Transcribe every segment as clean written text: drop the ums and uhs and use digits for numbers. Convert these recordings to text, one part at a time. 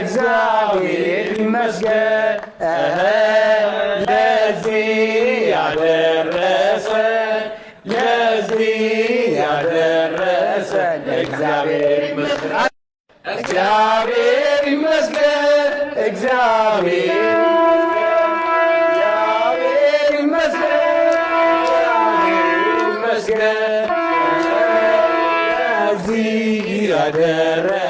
እግዚአብሔር ይመስገን ለዚህ ያደረሰን እግዚአብሔር ይመስገን እግዚአብሔር ይመስገን እግዚአብሔር ይመስገን ለዚህ ያደረሰን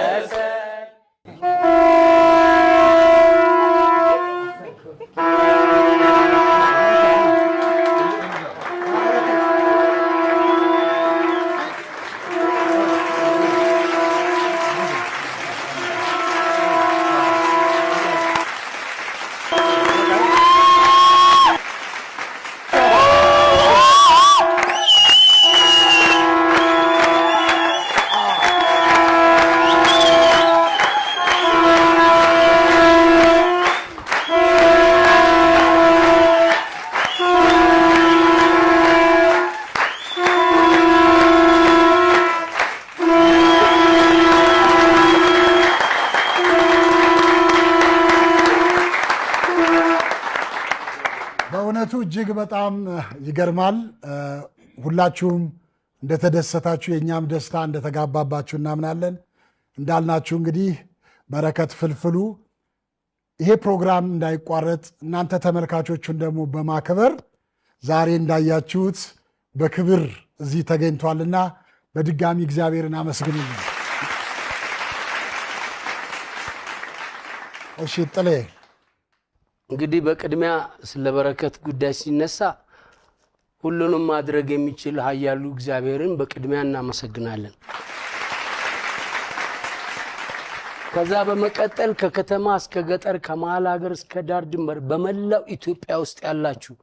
እጅግ በጣም ይገርማል። ሁላችሁም እንደተደሰታችሁ የኛም ደስታ እንደተጋባባችሁ እናምናለን። እንዳልናችሁ እንግዲህ በረከት ፍልፍሉ ይሄ ፕሮግራም እንዳይቋረጥ እናንተ ተመልካቾቹን ደግሞ በማክበር ዛሬ እንዳያችሁት በክብር እዚህ ተገኝቷልና በድጋሚ እግዚአብሔርን አመስግኑልን። እሺ ጥሌ እንግዲህ በቅድሚያ ስለ በረከት ጉዳይ ሲነሳ ሁሉንም ማድረግ የሚችል ኃያሉ እግዚአብሔርን በቅድሚያ እናመሰግናለን። ከዛ በመቀጠል ከከተማ እስከ ገጠር ከመሃል ሀገር እስከ ዳር ድንበር በመላው ኢትዮጵያ ውስጥ ያላችሁ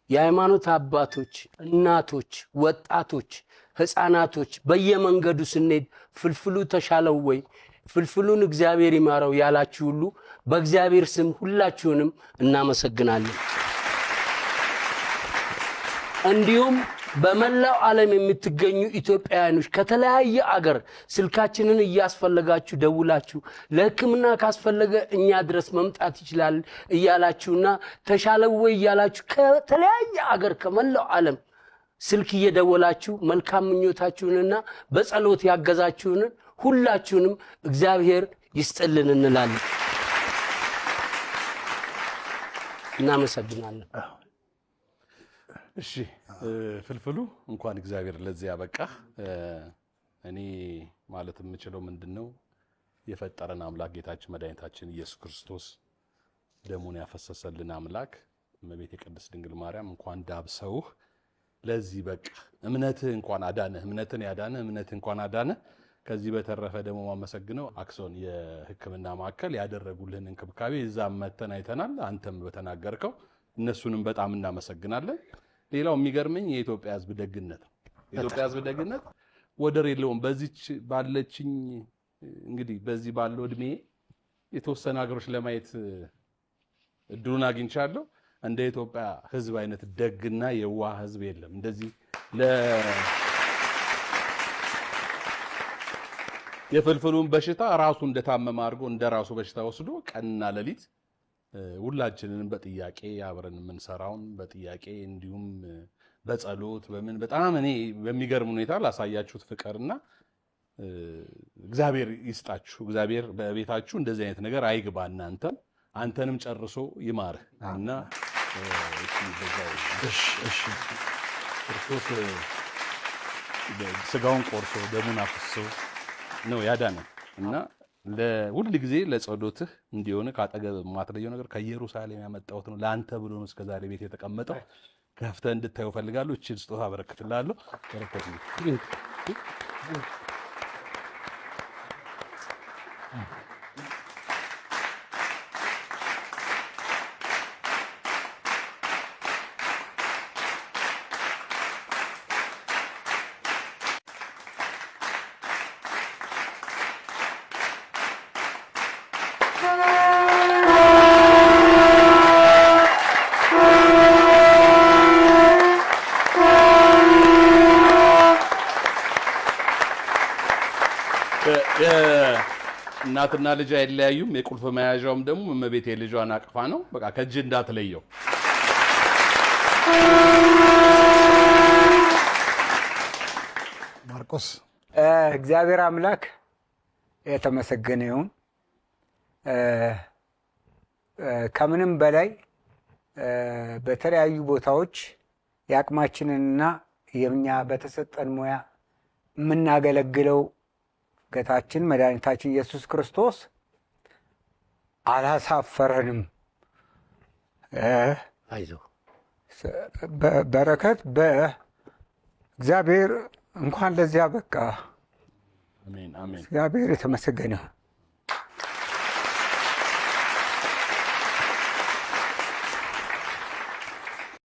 የሃይማኖት አባቶች፣ እናቶች፣ ወጣቶች፣ ህፃናቶች በየመንገዱ ስንሄድ ፍልፍሉ ተሻለው ወይ ፍልፍሉን እግዚአብሔር ይማረው ያላችሁ ሁሉ በእግዚአብሔር ስም ሁላችሁንም እናመሰግናለን። እንዲሁም በመላው ዓለም የምትገኙ ኢትዮጵያውያኖች ከተለያየ አገር ስልካችንን እያስፈለጋችሁ ደውላችሁ ለሕክምና ካስፈለገ እኛ ድረስ መምጣት ይችላል እያላችሁና ተሻለው ወይ እያላችሁ ከተለያየ አገር ከመላው ዓለም ስልክ እየደወላችሁ መልካም ምኞታችሁንና በጸሎት ያገዛችሁን ሁላችሁንም እግዚአብሔር ይስጥልን እንላለን። እናመሰግናለን። እሺ ፍልፍሉ እንኳን እግዚአብሔር ለዚህ ያበቃ። እኔ ማለት የምችለው ምንድነው የፈጠረን አምላክ ጌታችን መድኃኒታችን ኢየሱስ ክርስቶስ ደሙን ያፈሰሰልን አምላክ እመቤቴ ቅድስት ድንግል ማርያም እንኳን ዳብሰውህ ለዚህ በቃ እምነትህ እንኳን አዳነ እምነትን ያዳነ እምነትህ እንኳን አዳነ። ከዚህ በተረፈ ደግሞ ማመሰግነው አክሶን የሕክምና ማዕከል ያደረጉልን እንክብካቤ እዛም መተን አይተናል። አንተም በተናገርከው እነሱንም በጣም እናመሰግናለን። ሌላው የሚገርመኝ የኢትዮጵያ ሕዝብ ደግነት ነው። የኢትዮጵያ ሕዝብ ደግነት ወደር የለውም። በዚች ባለችኝ እንግዲህ በዚህ ባለው እድሜ የተወሰነ ሀገሮች ለማየት እድሉን አግኝቻለሁ። እንደ ኢትዮጵያ ሕዝብ አይነት ደግና የዋህ ሕዝብ የለም። እንደዚህ የፍልፍሉን በሽታ ራሱ እንደታመመ አድርጎ እንደራሱ በሽታ ወስዶ ቀንና ሌሊት ሁላችንንም በጥያቄ አብረን የምንሰራውን በጥያቄ እንዲሁም በጸሎት በምን በጣም እኔ በሚገርም ሁኔታ ላሳያችሁት ፍቅርና እግዚአብሔር ይስጣችሁ። እግዚአብሔር በቤታችሁ እንደዚህ አይነት ነገር አይግባ። አንተንም ጨርሶ ይማርህ እና እሺ ክርስቶስ ስጋውን ቆርሶ ደሙን አፍስሶ ነው ያዳነ እና ለሁሉ ጊዜ ለጸሎትህ እንዲሆነ ካጠገብ ማትለየው ነገር ከኢየሩሳሌም ያመጣሁት ነው ለአንተ ብሎ ነው እስከዛሬ ቤት የተቀመጠው። ከፍተህ እንድታየው ፈልጋለሁ። እቺን ስጦታ አበረክትልሃለሁ። በረከት ነው። እናትና ልጅ አይለያዩም። የቁልፍ መያዣውም ደግሞ እመቤቴ ልጇን አቅፋ ነው። በቃ ከእጅ እንዳትለየው። ማርቆስ እግዚአብሔር አምላክ የተመሰገነ ይሁን። ከምንም በላይ በተለያዩ ቦታዎች የአቅማችንንና የኛ በተሰጠን ሙያ የምናገለግለው ጌታችን መድኃኒታችን ኢየሱስ ክርስቶስ አላሳፈረንም። አይዞህ በረከት በእግዚአብሔር እንኳን ለዚያ በቃ። አሜን አሜን። እግዚአብሔር የተመሰገነ ይሁን።